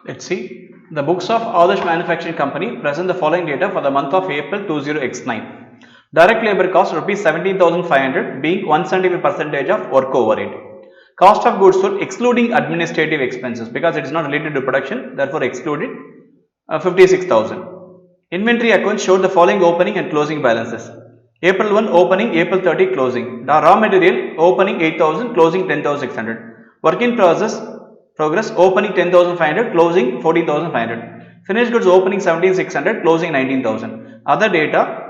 Let's see. The books of Adarsh Manufacturing Company present the following data for the month of April 20x9. Direct labor cost rupees 17,500 being 175% of work overhead. Cost of goods sold excluding administrative expenses because it is not related to production, therefore excluded 56,000. Inventory accounts showed the following opening and closing balances. April 1 opening, April 30 closing. The raw material opening 8,000, closing 10,600. Work in progress opening 10,500, closing 14,500. Finished goods opening 17,600, closing 19,000. Other data,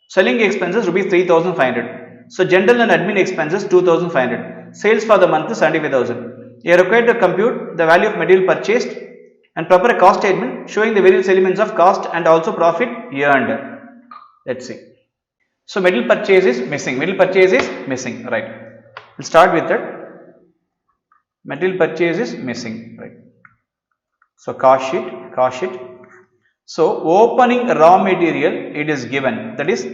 selling expenses rupees 3,500. So general and admin expenses 2,500. Sales for the month is 75,000. You are required to compute the value of material purchased and prepare a cost statement showing the various elements of cost and also profit earned. Let's see. So material purchase is missing. Material purchase is missing. Right. We'll start with that. Material purchase is missing. Right. So cost sheet. So opening raw material it is given, that is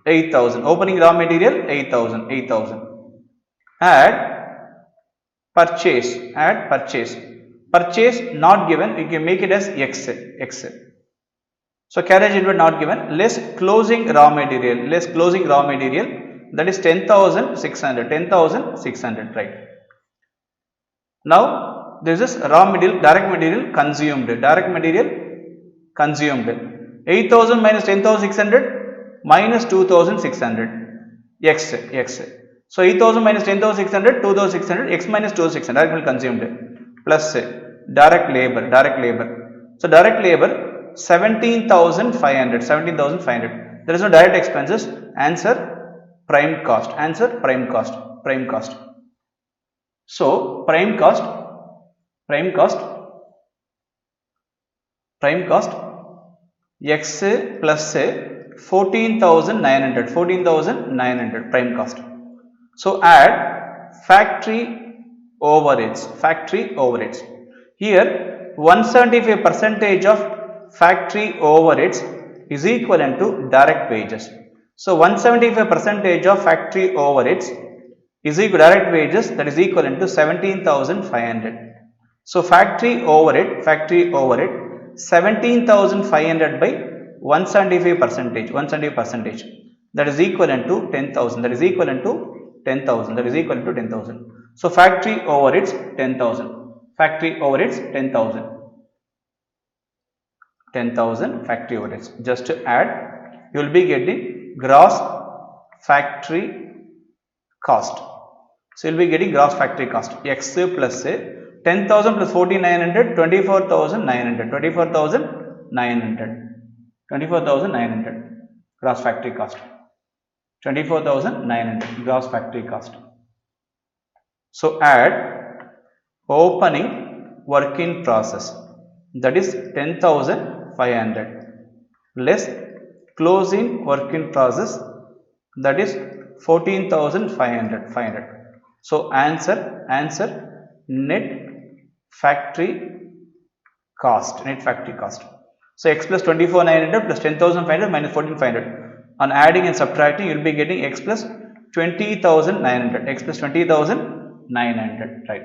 8,000. Opening raw material 8,000. Add purchase. Purchase not given, you can make it as X. So carriage inward not given, less closing raw material, that is 10,600, right. Now this is raw material, direct material consumed, 8,000 minus 10,600 minus 2,600, X. So 8,000 minus 10,600, 2,600, X minus 2,600, direct material consumed, plus direct labor. So direct labor 17,500. There is no direct expenses. Answer prime cost. So prime cost X plus 14,900 prime cost. So add factory overheads. Here 175% of factory overheads is equivalent to direct wages. So 175% of factory overheads is equal to direct wages, that is equivalent to 17,500. So factory overhead 17,500 by 175%, that is equivalent to 10,000. So factory overheads 10,000. Factory overheads. Just to add, you will be getting gross factory cost. So you will be getting gross factory cost. X plus 10,000 plus 14,900, 24,900. Gross factory cost. 24,900 gross factory cost. So add opening work in process, that is 10,500 less closing work in process, that is 14,500. So answer net factory cost. So X plus 24,900 plus 10,500 minus 14,500. On adding and subtracting, you will be getting X plus 20,900. Right.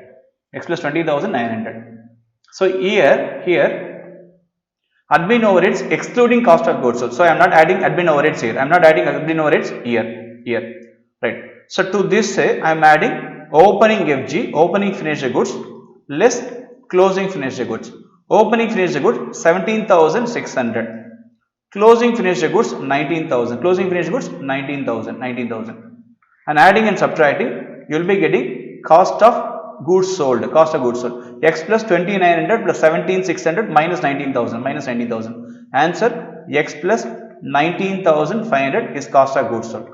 X plus 20,900. So here admin overheads excluding cost of goods sold. So I am not adding admin overheads here. Right. So to this I am adding opening FG, opening finished goods less closing finished goods. Opening finished goods 17,600. Closing finished goods 19,000. And adding and subtracting, you will be getting cost of goods sold. X plus 2,900 plus 17,600 minus 19,000. Answer X plus 19,500 is cost of goods sold.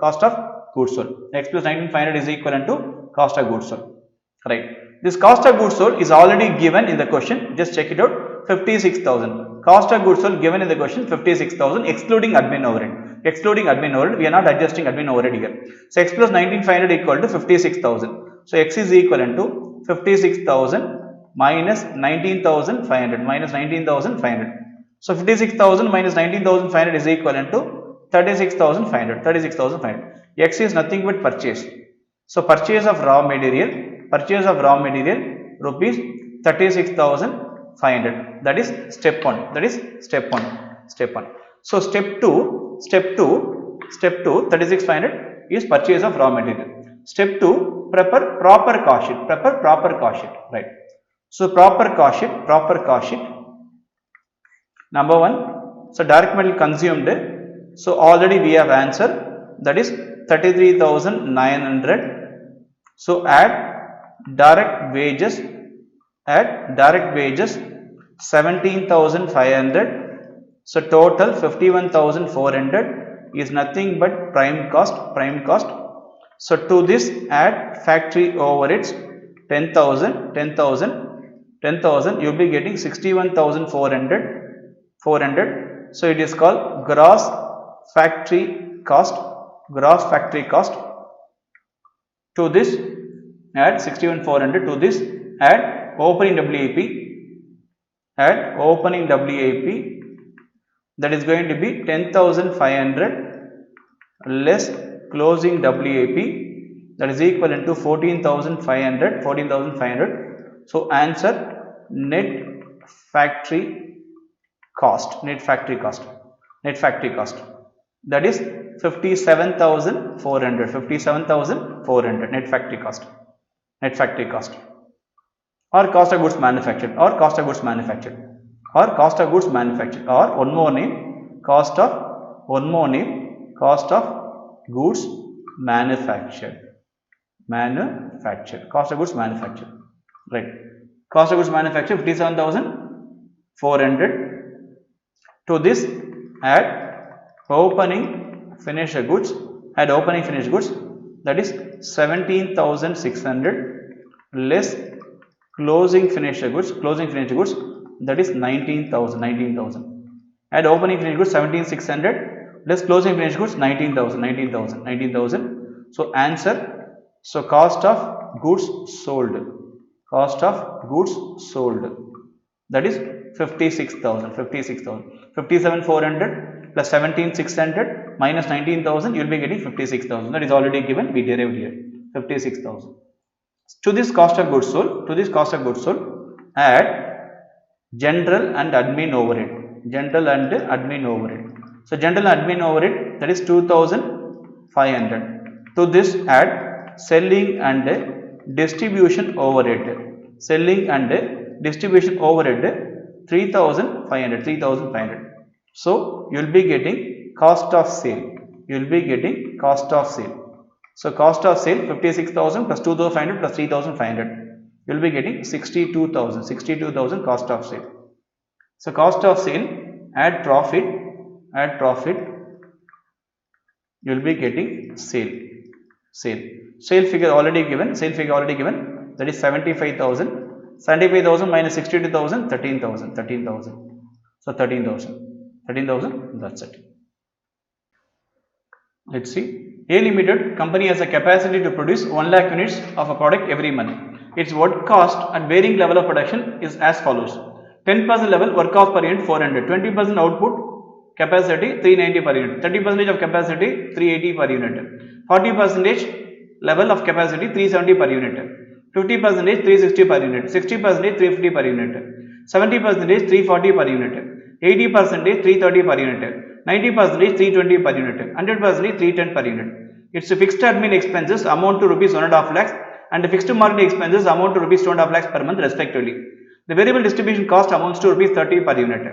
X plus 19,500 is equivalent to cost of goods sold. Right. This cost of goods sold is already given in the question. Just check it out. 56,000. Cost of goods sold given in the question 56,000 excluding admin overhead. We are not adjusting admin overhead here. So X plus 19,500 equal to 56,000. So X is equivalent to 56,000 minus 19,500. So 56,000 minus 19,500 is equivalent to 36,500. X is nothing but purchase. So purchase of raw material rupees 36,000 500. That is step 1. That is step 1. Step 1. So step 2, 36,500 is purchase of raw material. Step 2, prepare proper cost sheet. Prepare proper cost sheet. Right. So proper cost sheet. Number 1. So direct material consumed. So already we have answer, that is 33,900. So add direct wages 17,500. So total 51,400 is nothing but prime cost. So to this add factory overheads 10,000. You will be getting 61,400. So it is called gross factory cost. To this add 61,400. To this add opening WAP. That is going to be 10,500 less closing WAP, that is equivalent to 14,500. So answer net factory cost. That is 57,400. Net factory cost. Or cost of goods manufactured. Or one more name, cost of goods manufactured. Cost of goods manufactured. Right. Cost of goods manufactured 57,400. To this add opening finished goods. That is 17,600 less closing finished goods. That is 19,000. Add opening finished goods 17,600 less closing finished goods 19,000. So answer, so cost of goods sold. That is 56,000. 57,400 plus 17,600 minus 19,000, you will be getting 56,000. That is already given. We derived here 56,000. To this cost of goods sold, add general and admin overhead. So general and admin overhead, that is 2,500. To this add selling and distribution overhead. 3,500. So you will be getting cost of sale. So cost of sale 56,000 plus 2,500 plus 3,500. You will be getting 62,000 cost of sale. So cost of sale, add profit, you will be getting sale. Sale figure already given, that is 75,000. 75,000 minus 62,000, 13,000. So 13,000, that's it. Let's see. A Limited company has a capacity to produce 1 lakh units of a product every month. Its work cost at varying level of production is as follows. 10% level work cost per unit 400, 20% output capacity 390 per unit, 30% of capacity 380 per unit, 40% level of capacity 370 per unit, 50% 360 per unit, 60% 350 per unit, 70% 340 per unit, 80% 330 per unit, 90% 320 per unit, 100% 310 per unit. Its fixed admin expenses amount to rupees 1.5 lakhs and the fixed marketing expenses amount to rupees 2.5 lakhs per month respectively. The variable distribution cost amounts to rupees 30 per unit.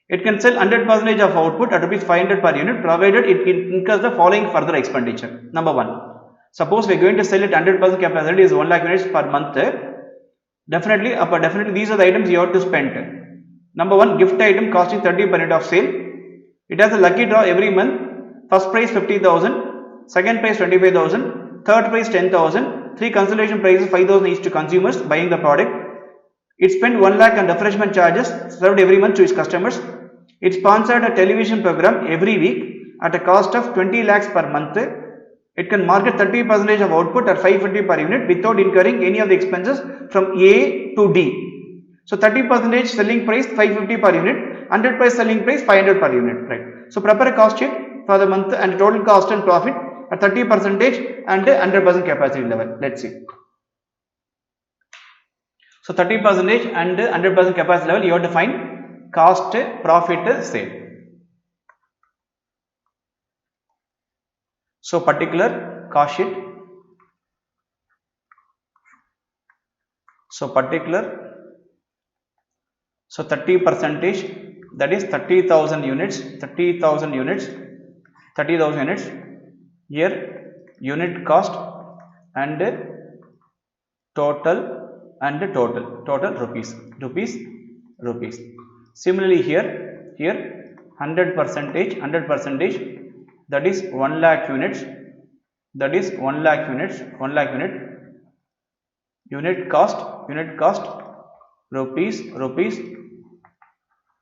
It can sell 100% of output at rupees 500 per unit provided it incurs the following further expenditure. Number 1. Suppose we are going to sell at 100% capacity is 1 lakh units per month. Definitely these are the items you have to spend. Number 1, gift item costing 30 per unit of sale. It has a lucky draw every month. First prize 50,000, second prize 25,000, third prize 10,000, 3 consolation prizes 5,000 each to consumers buying the product. It spent 1 lakh on refreshment charges served every month to its customers. It sponsored a television program every week at a cost of 20 lakhs per month. It can market 30% of output at 550 per unit without incurring any of the expenses from A to D. So 30% selling price 550 per unit, 100% selling price 500 per unit, right? So prepare a cost sheet for the month and total cost and profit at 30% and 100% capacity level. Let's see. So 30% and 100% capacity level, you have to find cost, profit, sale. So particular cost sheet. So particular, so 30%, that is 30,000 units, 30,000 units, 30,000 units. Here unit cost and total rupees. Similarly here 100%, that is 1 lakh units, that is 1 lakh units, unit cost rupees,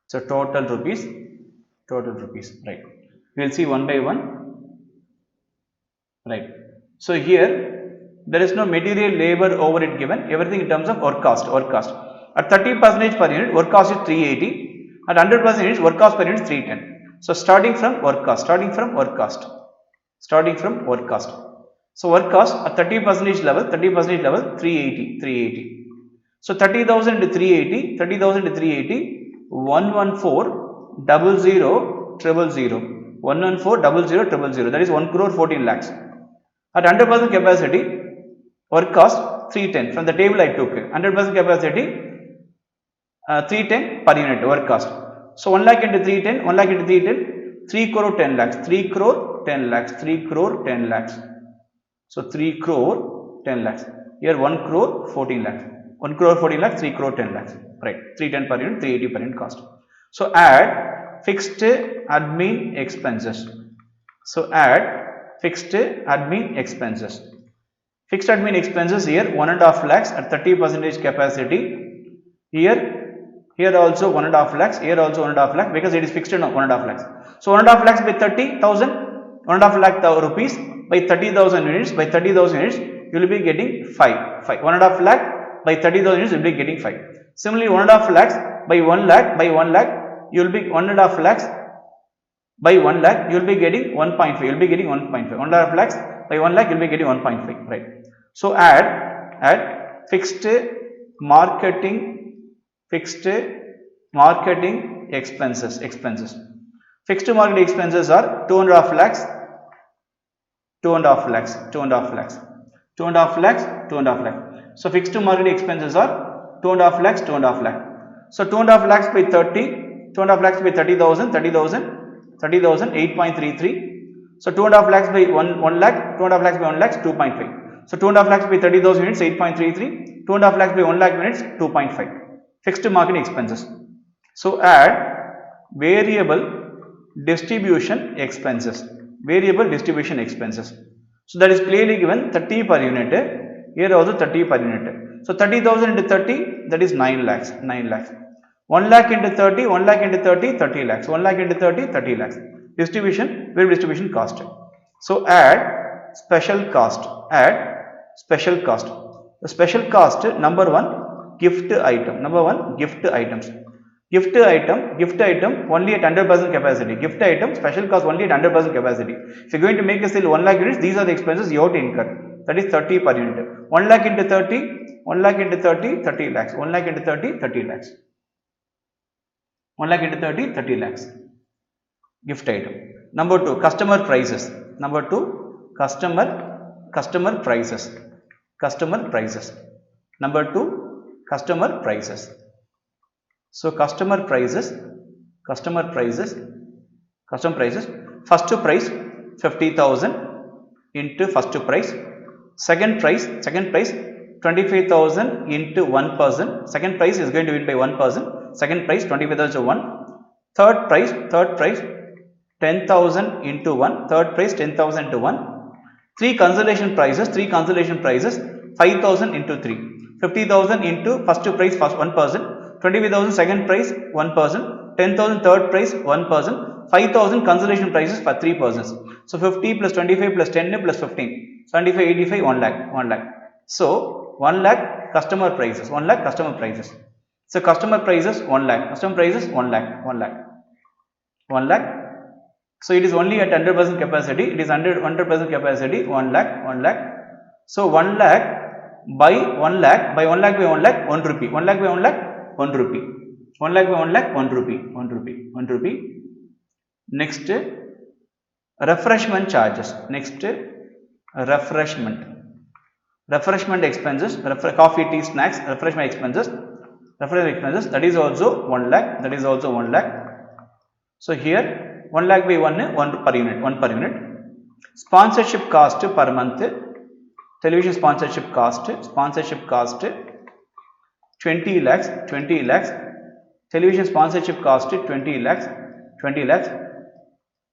so total rupees, right. We will see one by one, right. So here there is no material, labor, overhead given, everything in terms of work cost. At 30% per unit, work cost is 380. At 100% units, work cost per unit is 310. So starting from work cost. So work cost at 30% level, 380. So 30,000 into 380, 114,000,000. 114,000,000. That is 1 crore 14 lakhs. At 100% capacity, work cost 310. From the table I took 100% capacity, 310 per unit work cost. So 1 lakh into 310, 3 crore 10 lakhs. 3 crore 10 lakhs. So 3 crore 10 lakhs. Here 1 crore 14 lakhs. 1 crore 14 lakhs, 3 crore 10 lakhs. Right. 310 per unit, 380 per unit cost. So add fixed admin expenses. Fixed admin expenses here 1.5 lakhs at 30% capacity. Here also 1.5 lakhs. Here also 1.5 lakhs, because it is fixed on 1.5 lakhs. So 1.5 lakhs by 30,000, 1.5 lakh rupees by 30,000 units. By 30,000 units, you will be getting 5. 1.5 lakh by 30,000 units, you will be getting 5. Similarly, 1.5 lakhs by 1 lakh, you will be 1.5 lakhs by 1 lakh, you will be getting 1.5. You will be getting 1.5. 1.5 lakhs by 1 lakh, you will be getting 1.5. Right. So add fixed marketing expenses. Fixed marketing expenses are 2.5 lakhs. So fixed marketing expenses are 2.5 lakhs. So 2.5 lakhs by 30, 2.5 lakhs by 30,000, 8.33. So 2.5 lakhs by 1 lakh, 2.5 lakhs by 1 lakh, 2.5. So 2.5 lakhs by 30,000 units, 8.33. 2.5 lakhs by 1 lakh units, 2.5. Fixed marketing expenses. So add variable distribution expenses. So that is clearly given 30 per unit. Here also 30 per unit. So 30,000 into 30, that is 9 lakhs. 1 lakh into 30, 30 lakhs. 1 lakh into 30, 30 lakhs. Variable distribution cost. So add special cost. The special cost, number 1, gift items. Gift item only at 100% capacity. Gift item special cost only at 100% capacity. If you are going to make a sale 1 lakh units, these are the expenses you have to incur. That is 30 per unit. 1 lakh into 30, 30 lakhs. 1 lakh into 30, 30 lakhs. 1 lakh into 30, 30 lakhs. Gift item. Number 2, customer prices. Number 2, customer prices. Number 2, customer prices. So customer prices. First price 50,000 into first price. Second price 25,000 into 1 person. Second price is going to win by 1 person. Second price 25,000 to 1. Third price 10,000 into 1. Third price 10,000 to 1. 3 consolation prices 5,000 into 3. 50,000 into first price, 1 person. 25,000 second price, 1 person. 10,000 third price, 1 person. 5,000 consolation prices for 3 persons. So 50 plus 25 plus 10 plus 15. 75, 85, 1 lakh. So 1 lakh customer prices. So customer prices 1 lakh. 1 lakh. So it is only at 100% capacity. It is 100% capacity, 1 lakh. So 1 lakh by 1 lakh, by 1 lakh by 1 lakh, 1 rupee, 1 lakh by 1 lakh, 1 rupee, 1 lakh by 1 lakh, 1 rupee, 1 rupee, 1 rupee. Next, refreshment charges. Next, refreshment expenses, coffee, tea, snacks, refreshment expenses, that is also 1 lakh, that is also 1 lakh. So here 1 lakh by 1 per unit, 1 per unit. Sponsorship cost per month, television sponsorship cost 20 lakhs, television sponsorship cost 20 lakhs.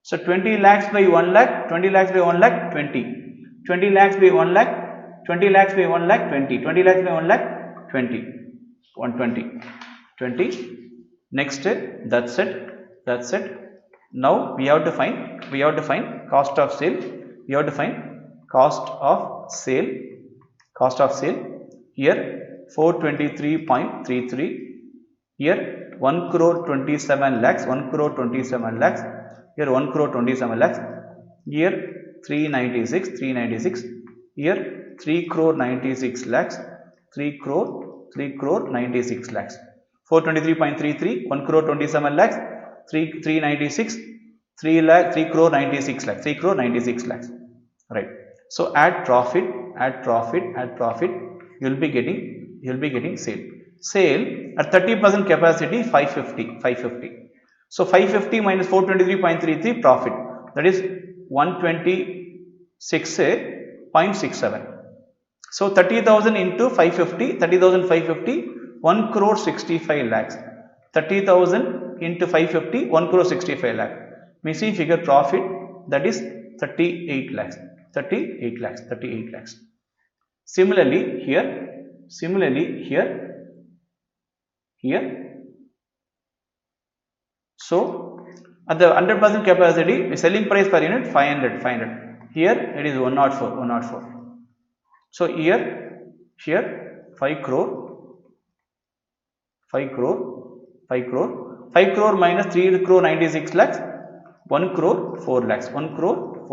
So 20 lakhs by 1 lakh, 20 lakhs by 1 lakh, 20 lakhs by 1 lakh, 20 lakhs by 1 lakh, 20 lakhs by 1 lakh, 20, 120. Next, that's it. Now we have to find cost of sale. We have to find cost of sale. Here 423.33. Here 1 crore 27 lakhs. Here 1 crore 27 lakhs. Here 396. Here 3 crore 96 lakhs. 3 crore 96 lakhs. 423.33, 1 crore 27 lakhs, 396, 3 crore 96 lakhs, 3 crore 96 lakhs. Right. So add profit. You'll be getting sale. Sale at 30% capacity 550. So 550 minus 423.33 profit, that is 126.67. So 30,000 into 550, 1 crore 65 lakhs. 30,000 into 550, 1 crore 65 lakhs. Missing figure profit, that is 38 lakhs. Similarly here. So at the 100% capacity, selling price per unit 500. Here it is 104. So here 5 crore minus 3 crore 96 lakhs, 1 crore 4 lakhs. 1 crore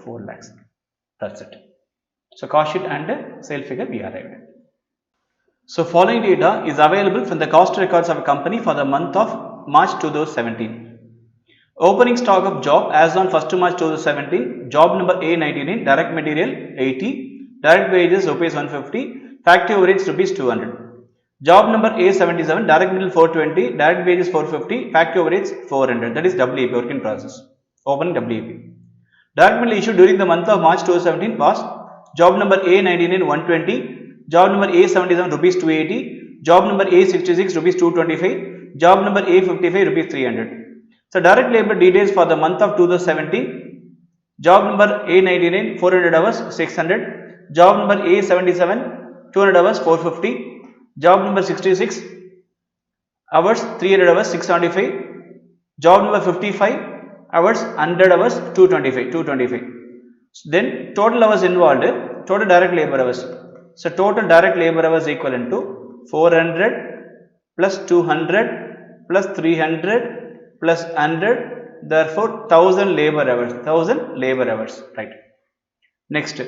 4 lakhs. That's it. So cost sheet and sale figure we arrived at. So following data is available from the cost records of a company for the month of March 2017. Opening stock of job as on 1st March 2017, job number A99, direct material 80, direct wages rupees 150, factory overheads rupees 200. Job number A77, direct material 420, direct wages 450, factory overheads 400, that is WAP, work in process, opening WAP. Direct material issued during the month of March 2017 was job number A99 120, job number A77 rupees 280, job number A66 rupees 225, job number A55 rupees 300. So direct labor details for the month of 2017, job number A99 400 hours 600, job number A77 200 hours 450, job number 66 hours 300 hours 675, job number 55 hours 100 hours 225. Then total hours involved, total direct labor hours. So total direct labor hours equivalent to 400 plus 200 plus 300 plus 100, therefore 1000 labor hours, right. Next,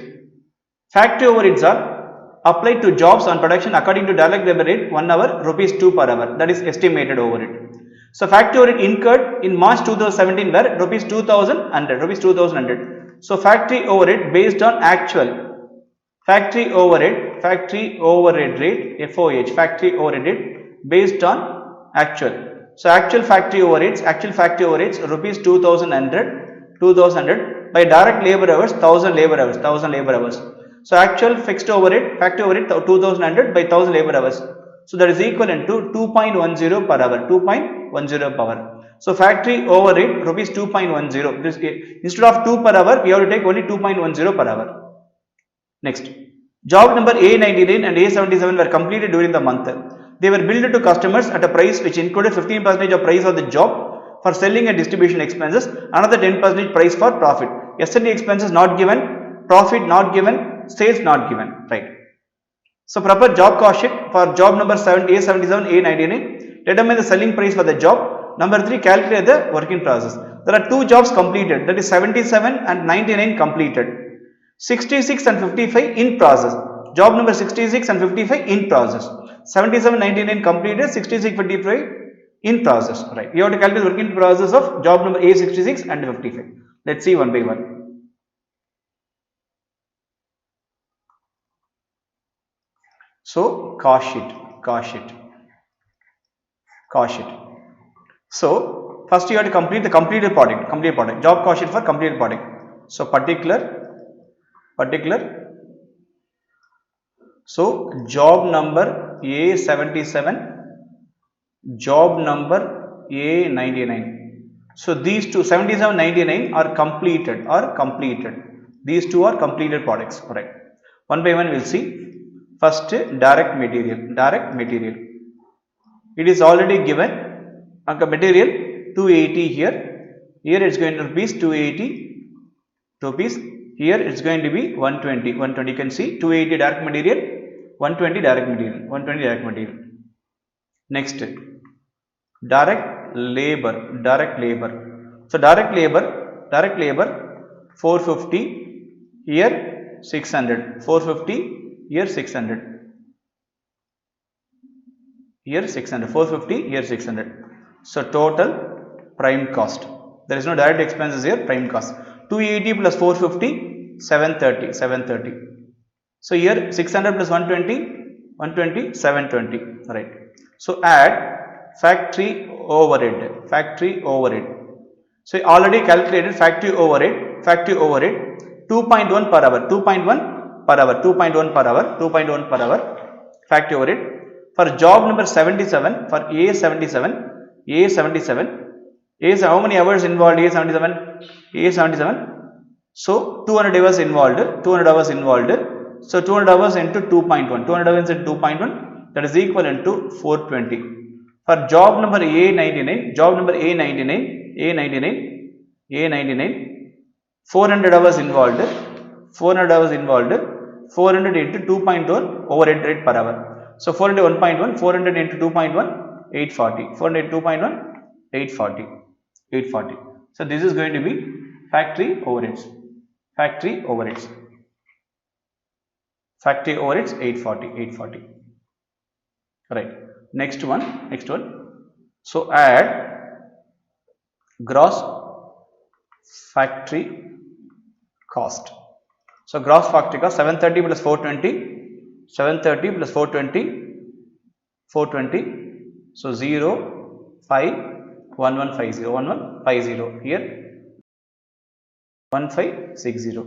factory overheads are applied to jobs on production according to direct labor rate 1 hour rupees 2 per hour, that is estimated overhead. So factory overhead incurred in March 2017 were rupees 2100. So factory overhead based on actual factory overhead rate FOH, factory overhead rate based on actual. So actual factory overheads rupees 2100 by direct labor hours 1000 labor hours. So actual fixed overhead, factory overhead 2100 by 1000 labor hours. So that is equivalent to 2.10 per hour, 2.10 per hour. So factory overhead rupees 2.10. This, instead of 2 per hour, we have to take only 2.10 per hour. Next, job number A99 and A77 were completed during the month. They were billed to customers at a price which included 15% of price of the job for selling and distribution expenses, another 10% price for profit. S&D expenses not given, profit not given, sales not given, right. So proper job cost sheet for job number A77, A99, determine the selling price for the job. Number 3, calculate the work in process. There are 2 jobs completed, that is 77 and 99 completed. 66 and 55 in process. Job number 66 and 55 in process. 7799 completed, 66 55 in process. Right. You have to calculate the working process of job number A66 and 55. Let's see one by one. So cost sheet. So first you have to complete the completed product. Job cost sheet for completed product. So particular. So job number A77, job number A99. So these two 77, 99 are completed. These two are completed products. Right. One by one we'll see. First, direct material. It is already given. Material 280 here. Here it's going to be 280 rupees. Here it's going to be 120. You can see 280 direct material, 120 direct material. Next, direct labor. So direct labor 450, here 600, 450, here 600, 450, here 600. So total prime cost. There is no direct expenses here, prime cost. 280 plus 450, 730. So here 600 plus 120, 720. Right. So add factory overhead. So already calculated factory overhead 2.1 per hour, 2.1 per hour factory overhead. For job number 77, for A77, how many hours involved? A77. So 200 hours involved. So 200 hours into 2.1. That is equivalent to 420. For job number A99, 400 hours involved. 400 into 2.1 overhead rate per hour. So 400 1.1, 400 into 2.1, 840. 400 into 2.1, 840. So this is going to be factory overheads. Factory overheads 840. Right. Next one. So add gross factory cost. So gross factory cost 730 plus 420. 420. So 0, 5, 1150. Here 1560.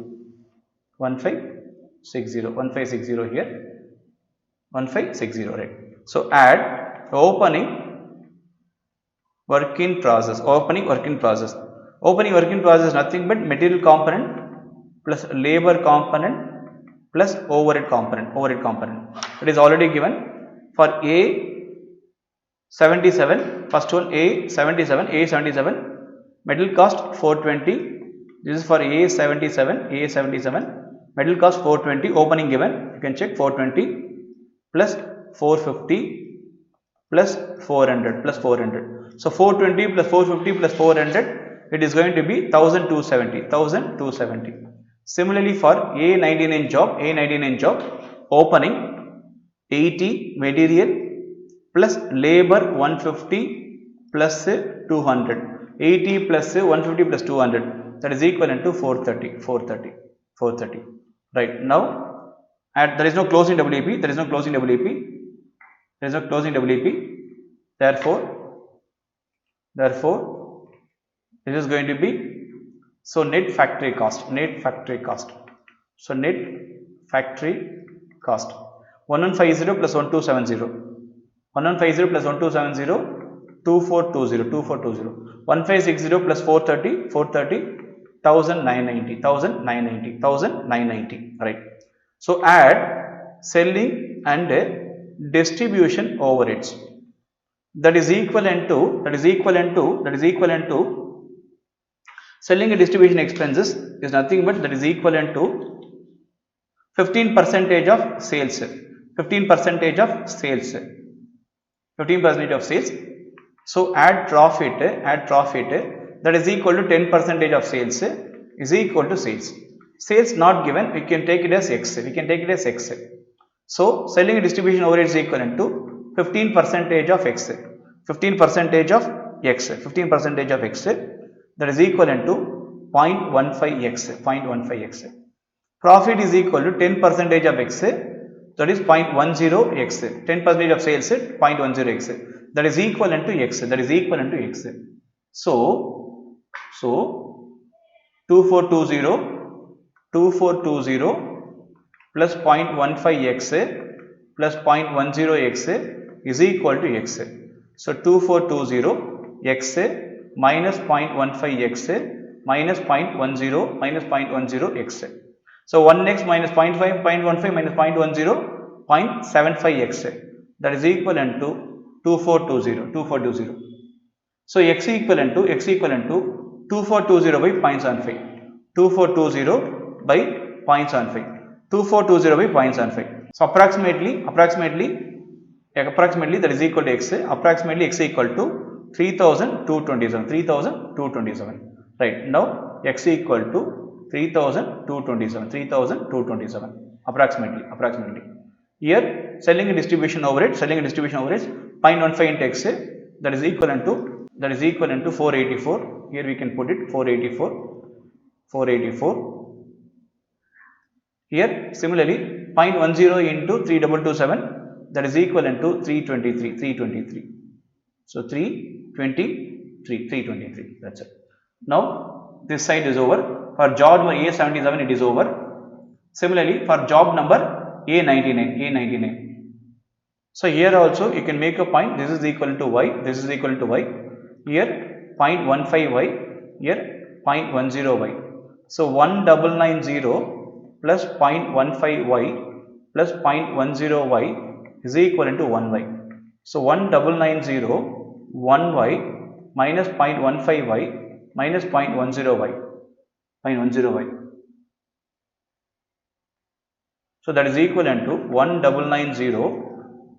1560 here. 1560. Right. So add opening work in process. Opening work in process is nothing but material component plus labor component plus overhead component. It is already given. For A77, first one A77, material cost 420. This is for A77, material cost 420, opening given. You can check 420 plus 450 plus 400. So 420 plus 450 plus 400, it is going to be 1270. Similarly for A99 job, opening 80 material plus labor 150 plus 200. 80 plus 150 plus 200, that is equivalent to 430. Right. Now there is no closing WP. Therefore this is going to be, so net factory cost. So net factory cost 1150 plus 1270. 2420. 1560 plus 430, 1990. Right. So add selling and distribution overheads. That is equivalent to selling and distribution expenses is nothing but that is equivalent to 15% of sales. 15% of sales. So add profit that is equal to 10% of sales is equal to sales. Sales not given, we can take it as X. We can take it as X. So selling and distribution overhead is equivalent to 15 percentage of X. 15 percentage of X. 15 percentage of X. That is equivalent to 0.15x. 0.15x. Profit is equal to 10 percentage of X. That is 0.10x. 10 percentage of sales 0.10x. That is equivalent to X. That is equivalent to X. So 2420 plus 0.15x plus 0.10x is equal to X. So 2420x minus 0.15x minus 0.10x. So 1x minus 0.5, 0.15 minus 0.10, 0.75x. That is equivalent to 2420. So x equivalent to 2420 by 0.75. 2420 by 0.75. 2420 by 0.75. So approximately that is equal to x. Approximately x equal to 3227. 3227. Right. Now x equal to 3227. 3227. Approximately. Here selling and distribution overhead. 0.15 into x. That is equivalent to 484. Here we can put it 484. Here similarly 0.10 into 3227, that is equivalent to 323. So 323. That's it. Now this side is over. For job number A77 it is over. Similarly for job number A99. So here also you can make a point. This is equal to y. Here 0.15y. Here 0.10y. So 1990 plus 0.15y plus 0.10y is equivalent to 1y. So 1990 1y minus 0.15y minus 0.10y. So that is equivalent to 1990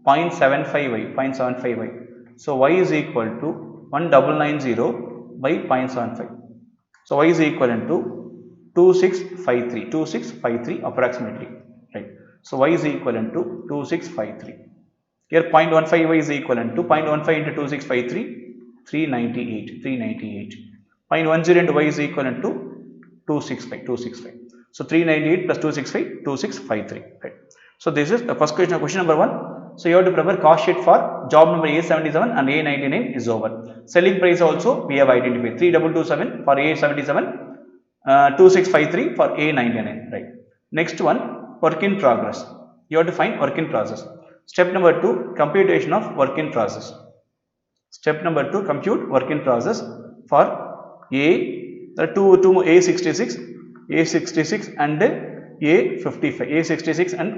0.75y. So y is equal to 1990 by 0.75. So y is equivalent to 2653 approximately, right? So y is equivalent to 2653. Here 0.15y is equivalent to 0.15 into 2653, 398. 0.10 into y is equivalent to 265. So 398 plus 265, 2653, right? So this is the first question number 1. So you have to prepare cost sheet for job number A77 and A99 is over. Selling price also we have identified 3227 for A77. 2653 for A99, right? Next one, work in progress. You have to find work in process. Step number 2, computation of work in process. Step number 2, compute work in process for A66 and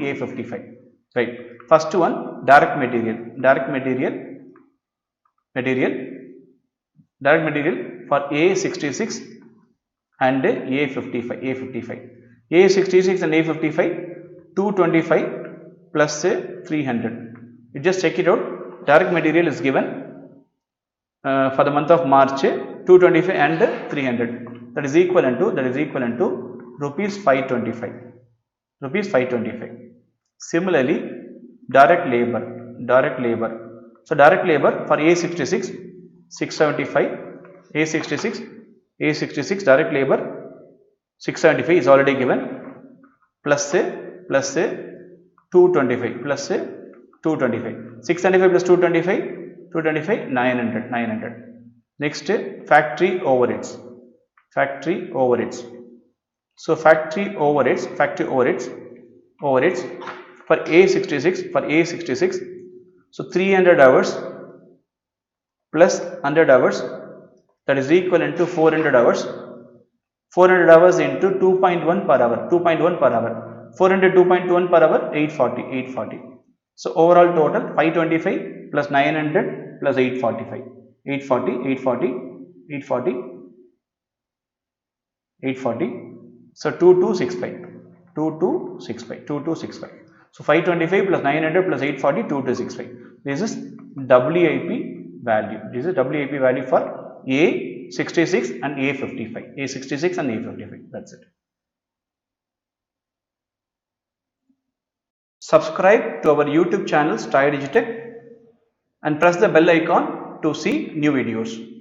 A55, right? First one, direct material for A66 and A55. A66 and A55, 225 plus 300. You just check it out. Direct material is given for the month of March, 225 and 300. That is equivalent to rupees 525. Similarly, direct labor. So direct labor for A66, 675. A66 direct labor 675 is already given, plus 225 plus 225. 675 plus 225 900. Next, factory overheads. So factory overheads for A66, so 300 hours plus 100 hours, that is equivalent to 400 hours. 400 hours into 2.1 per hour. 400 2.1 per hour, 840. So overall total 525 plus 900 plus 845. 840. So 2265. So 525 plus 900 plus 840, 2265. This is WIP value. For A66 and A55. That's it. Subscribe to our YouTube channel Style Digitech and press the bell icon to see new videos.